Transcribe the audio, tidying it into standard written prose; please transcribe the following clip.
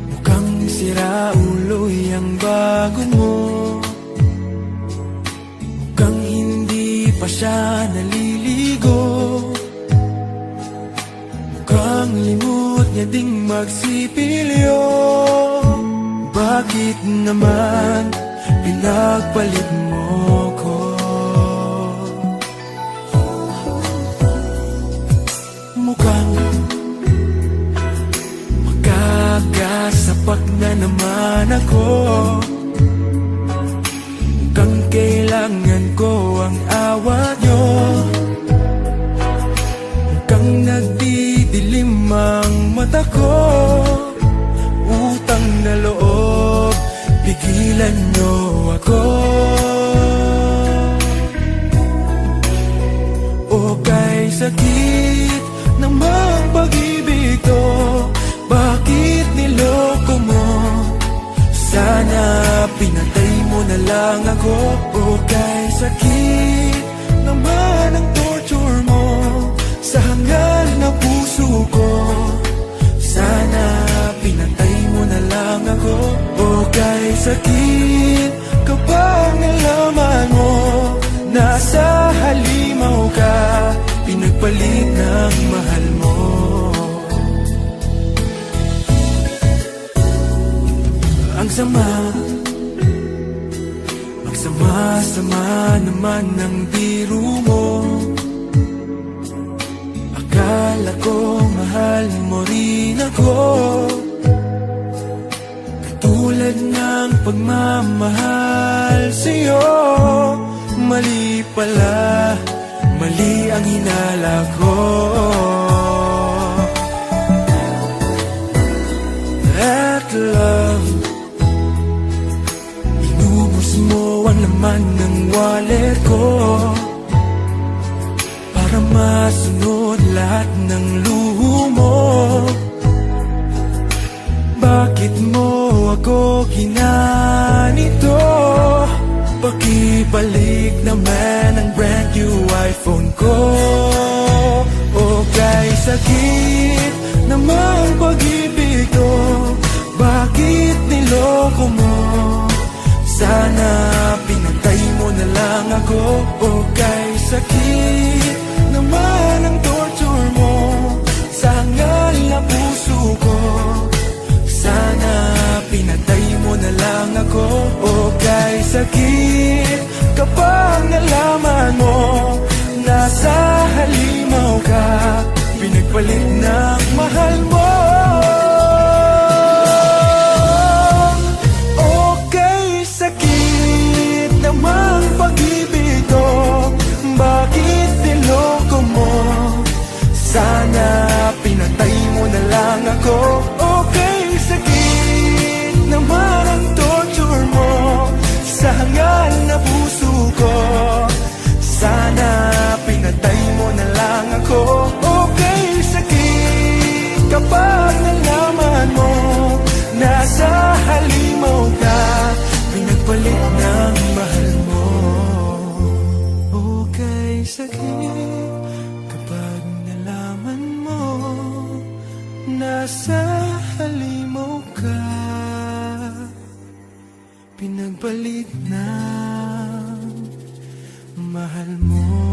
Mukhang sira ulo'y ang bago mo. Mukhang hindi pa siya naliligo. Mukhang limot niya ding magsipilyo. Bakit naman pinagpalit mo ko? Mukhang magkakasapak na naman ako. Mukhang kailangan ko ang awa nyo. Mukhang nagdidilim ang mata ko. Utang na loob, pigilan nyo ako. O kay sakit namang pag-ibig to, bakit niloko mo? Sana pinatay mo na lang ako. O kay sakit naman ang torture mo sa hangal na puso ko. Sana pinatay mo na lang ako. O kay sakit kapag nalaman mo nasa halimaw ka, pinagpalit ng mahal mo. Ang sama, magsama-sama naman ng biro mo. Akala ko mahal mo rin ako, katulad ng pagmamahal sa'yo. Mali pala, mali ang hinala ko. At love, inubos mo ang laman ng wallet ko para masunod lahat ng luho mo. Bakit mo ako ginanito? Pakibalik naman ang brand new iPhone ko. O kay sakit namang pag-ibig ko, bakit niloko mo? Sana pinatay mo na lang ako. O kay sakit naman ang torture mo sa hangal na puso ko. Sana pinatay mo na lang ako. O kay sakit kapag nalaman mo nasa halimaw ka, pinagpalit ng mahal mo. Namang pag-ibig ko, bakit niloko mo? Sana pinatay mo na lang ako. Okay, sakit naman ang torture mo sa hangal na puso ko. Sana pinatay mo na lang ako. Okay, sakit kapag nalaman mo nasa halimaw ka, pinagpalit ng mahal mo. Okay, sakit kapag nalaman mo nasa halimaw ka, pinagpalit ng mahal mo.